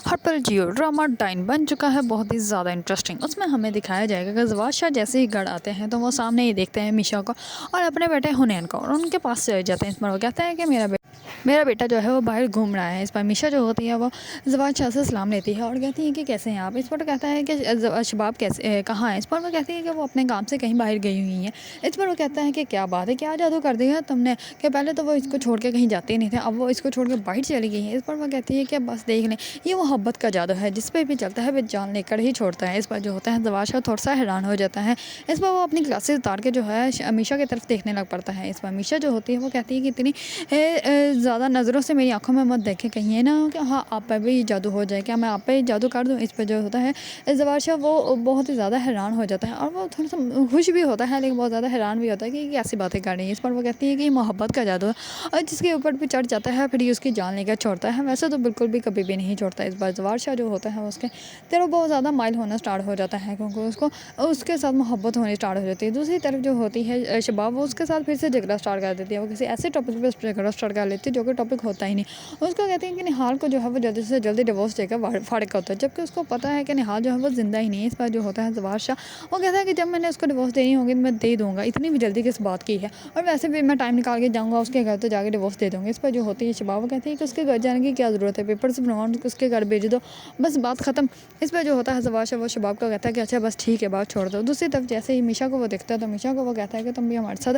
हर्पल जियो drama time बन चुका है बहुत ही ज़्यादा इंटरेस्टिंग। उसमें हमें दिखाया जाएगा कि जवाद शाह जैसे ही घर आते हैं तो वो सामने ही देखते हैं मीशा को और अपने बेटे हुनैन को, और उनके पास चले जाते हैं। इस पर वो कहता है कि मेरा बेटा जो है वो बाहर घूम रहा है। इस पर मीशा जो होती है वो जवाद शाह से सलाम लेती है और कहती है कि कैसे हैं आप। इस पर कहता है कि शबाब कैसे कहाँ है। इस पर वो कहती है कि वो अपने काम से कहीं बाहर गई हुई हैं। इस पर वो कहता है कि क्या बात है, क्या जादू कर दिया तुमने कि पहले तो वो इसको छोड़ के कहीं जाते नहीं थे, अब वो इसको छोड़ के बाहर चली गई है। इस पर वो कहती है कि बस देख लें, ये मोहब्बत का जादू है, जिस पे भी चलता है वो जान लेकर ही छोड़ता है। इस पर जो होता है जवाद शाह थोड़ा सा हैरान हो जाता है। इस पर वो अपनी ग्लासेस उतार के जो है मीशा की तरफ देखने लग पड़ता है। इस पर मीशा जो होती है वो कहती है कि इतनी ज़्यादा नज़रों से मेरी आंखों में मत देखें, कहीं है ना कि हाँ आप पे भी जादू हो जाए, क्या मैं आप पे जादू कर दूँ। इस पर जो होता है जवाद शाह वो बहुत ही ज़्यादा हैरान हो जाता है और वो थोड़ा सा खुश भी होता है लेकिन बहुत ज़्यादा हैरान भी होता है कि ये कैसी बातें कर रही है। इस पर वो कहती है कि ये मोहब्बत का जादू है और जिसके ऊपर भी चढ़ जाता है फिर ये उसकी जान लेकर छोड़ता है। वैसे तो बिल्कुल भी कभी भी नहीं छोड़ता। इस बार जवाद शाह जो होता है उसके तरफ बहुत ज़्यादा माइल होना स्टार्ट हो जाता है क्योंकि उसको उसके साथ मोहब्बत होनी स्टार्ट हो जाती है। दूसरी तरफ जो होती है शबाब, वो उसके साथ फिर से झगड़ा स्टार्ट कर देती है। वो किसी ऐसे टॉपिक पर झगड़ा स्टार्ट कर लेती है जो कि टॉपिक होता ही नहीं। उसको कहते हैं कि निहाल को जो है वो जल्दी से जल्दी डिवोर्स देकर फाड़क होता है, जबकि उसको पता है कि निहाल जो है वो जिंदा ही नहीं है। इस पर जो होता है जवाद शाह वो कहता है कि जब मैंने उसको डिवोर्स देनी होगी तो मैं दे दूँगा, इतनी भी जल्दी किस बात की है, और वैसे भी मैं टाइम निकाल के जाऊँगा उसके घर तो जाके डिवोर्स दे दूँगी। इस पर जो होती है शबाब वो कहती है कि उसके घर जाने की क्या ज़रूरत है, पेपर से बनवाओ उसके घर भेज दो, बस बात ख़त्म। इस पर जो होता है जवाद शाह वो शबाब को कहता है कि अच्छा बस ठीक है, बात छोड़ दो। दूसरी तरफ जैसे ही मीशा को वो देखता है तो मीशा को वो कहता है कि तुम भी हमारे साथ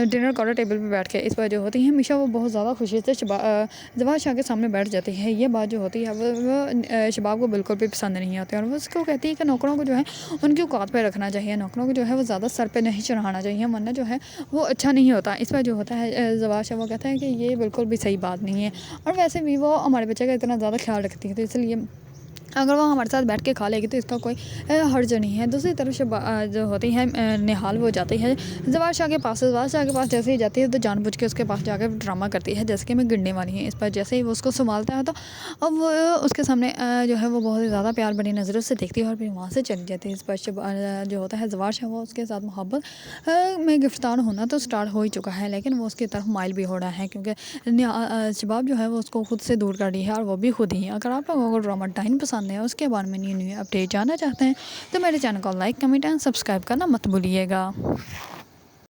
डिनर करो टेबल पर बैठ के। इस पर जो होती है मीशा वो बहुत ज़्यादा खुशी से जवाद शाह के सामने बैठ जाती है। ये बात जो होती है वो शबाब को बिल्कुल भी पसंद नहीं आती और वो उसको कहती है कि नौकरों को जो है उनकी औकात पे रखना चाहिए, नौकरों को जो है वो ज़्यादा सर पे नहीं चढ़ाना चाहिए, वरना जो है वो अच्छा नहीं होता। इस पर जो होता है जवाद शाह वो कहता है कि ये बिल्कुल भी सही बात नहीं है और वैसे भी वो हमारे बच्चे का इतना ज़्यादा ख्याल रखती है, तो इसलिए अगर वो हमारे साथ बैठ के खा लेगी तो इसका कोई हर्ज नहीं है। दूसरी तरफ जो होती है निहाल वो जाती है जवाद शाह के पास। जवाद शाह के पास जैसे ही जाती है तो जानबूझ के उसके पास जाकर ड्रामा करती है जैसे कि मैं गिरने वाली है। इस पर जैसे ही वो उसको संभालता है तो अब वो उसके सामने जो है वो बहुत ही ज़्यादा प्यार बड़ी नज़रों से देखती है और फिर वहाँ से चली जाती है। इस पर जो होता है जवाद शाह वो उसके साथ मोहब्बत में गिरफ्तार होना तो स्टार्ट हो ही चुका है, लेकिन वो उसकी तरफ माइल भी हो रहा है क्योंकि शबाब जो है वो उसको खुद से दूर कर रही है और वो भी खुद ही। अगर आप लोगों को ड्रामा टाइम पसंद है, उसके बारे में न्यू न्यू अपडेट जानना चाहते हैं तो मेरे चैनल को लाइक कमेंट एंड सब्सक्राइब करना मत भूलिएगा।